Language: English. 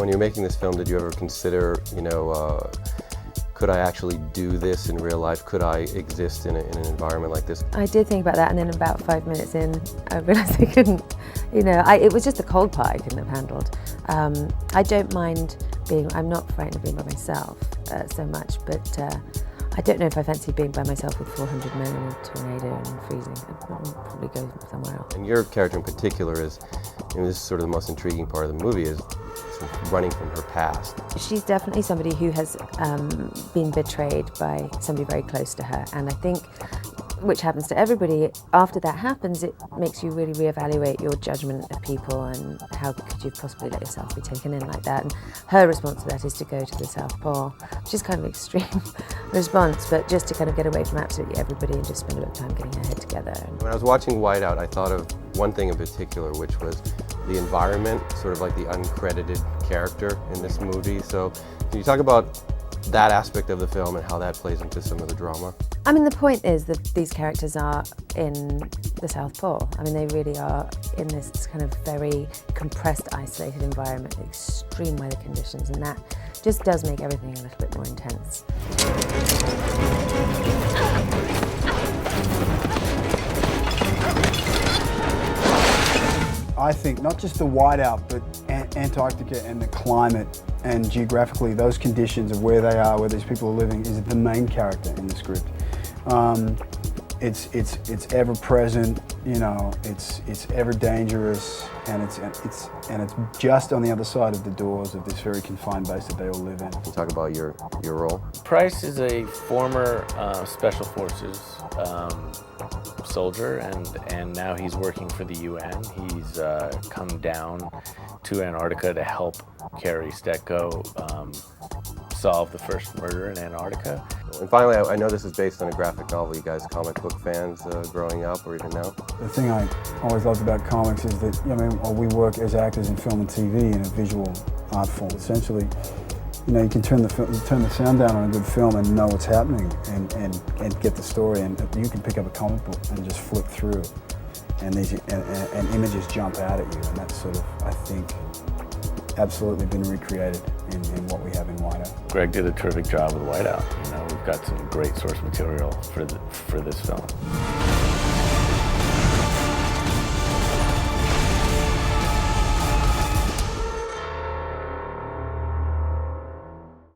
when you're making this film, did you ever consider, could I actually do this in real life? Could I exist in an environment like this? I did think about that, and then about 5 minutes in, I realised I couldn't. It was just the cold part I couldn't have handled. I don't mind I'm not frightened of being by myself so much, but I don't know if I fancy being by myself with 400 men in a tornado and freezing. I'd probably go somewhere else. And your character in particular is, this is sort of the most intriguing part of the movie, is sort of running from her past. She's definitely somebody who has been betrayed by somebody very close to her, and I think, which happens to everybody, after that happens, it makes you really reevaluate your judgment of people and how could you possibly let yourself be taken in like that. And her response to that is to go to the South Pole, which is kind of an extreme response, but just to kind of get away from absolutely everybody and just spend a bit of time getting her head together. When I was watching Whiteout, I thought of one thing in particular, which was the environment, sort of like the uncredited character in this movie. So can you talk about that aspect of the film and how that plays into some of the drama? I mean, the point is that these characters are in the South Pole. I mean, they really are in this kind of very compressed, isolated environment, extreme weather conditions, and that just does make everything a little bit more intense. I think not just the whiteout, but Antarctica and the climate and geographically those conditions of where they are, where these people are living, is the main character in the script. It's ever present, it's ever dangerous, and it's just on the other side of the doors of this very confined base that they all live in. Can you talk about your role? Price is a former Special Forces soldier, and now he's working for the UN. He's come down to Antarctica to help Carrie Stetko solve the first murder in Antarctica. And finally, I know this is based on a graphic novel. You guys comic book fans growing up or even now? The thing I always loved about comics is that, we work as actors in film and TV in a visual art form. Essentially, you can turn the sound down on a good film and know what's happening and get the story, and you can pick up a comic book and just flip through, and images jump out at you, and that's sort of, I think, absolutely been recreated in what we have in Whiteout. Greg did a terrific job with Whiteout. We've got some great source material for this film.